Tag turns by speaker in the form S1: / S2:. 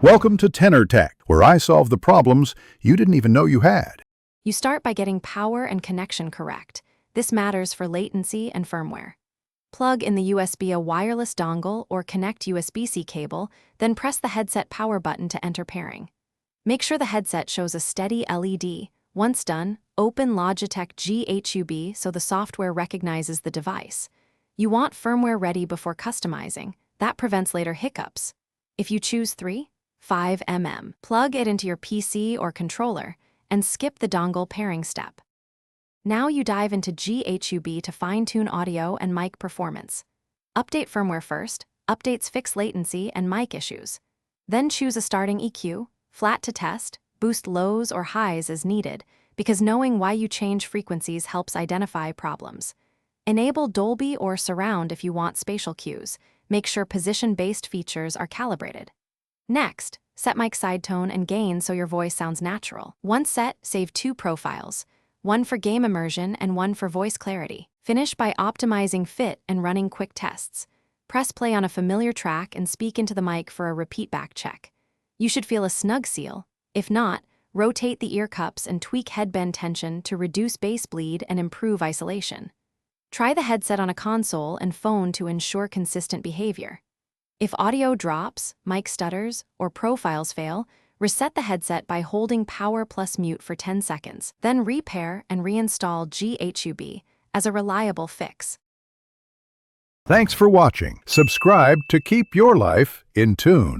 S1: Welcome to Tenor Tech, where I solve the problems you didn't even know you had.
S2: You start by getting power and connection correct. This matters for latency and firmware. Plug in the USB-A wireless dongle or connect USB-C cable, then press the headset power button to enter pairing. Make sure the headset shows a steady LED. Once done, open Logitech G so the software recognizes the device. You want firmware ready before customizing. That prevents later hiccups. If you choose 5mm, plug it into your PC or controller and skip the dongle pairing step. Now you dive into GHUB to fine-tune audio and mic performance. Update firmware first. Updates fix latency and mic issues. Then choose a starting EQ, flat to test, boost lows or highs as needed, because knowing why you change frequencies helps identify problems. Enable Dolby or Surround if you want spatial cues. Make sure position-based features are calibrated. Next, set mic side tone and gain so your voice sounds natural. Once set, save 2 profiles, one for game immersion and one for voice clarity. Finish by optimizing fit and running quick tests. Press play on a familiar track and speak into the mic for a repeat back check. You should feel a snug seal. If not, rotate the ear cups and tweak headband tension to reduce bass bleed and improve isolation. Try the headset on a console and phone to ensure consistent behavior. If audio drops, mic stutters, or profiles fail, reset the headset by holding power plus mute for 10 seconds, then repair and reinstall GHUB as a reliable fix.
S1: Thanks for watching. Subscribe to keep your life in tune.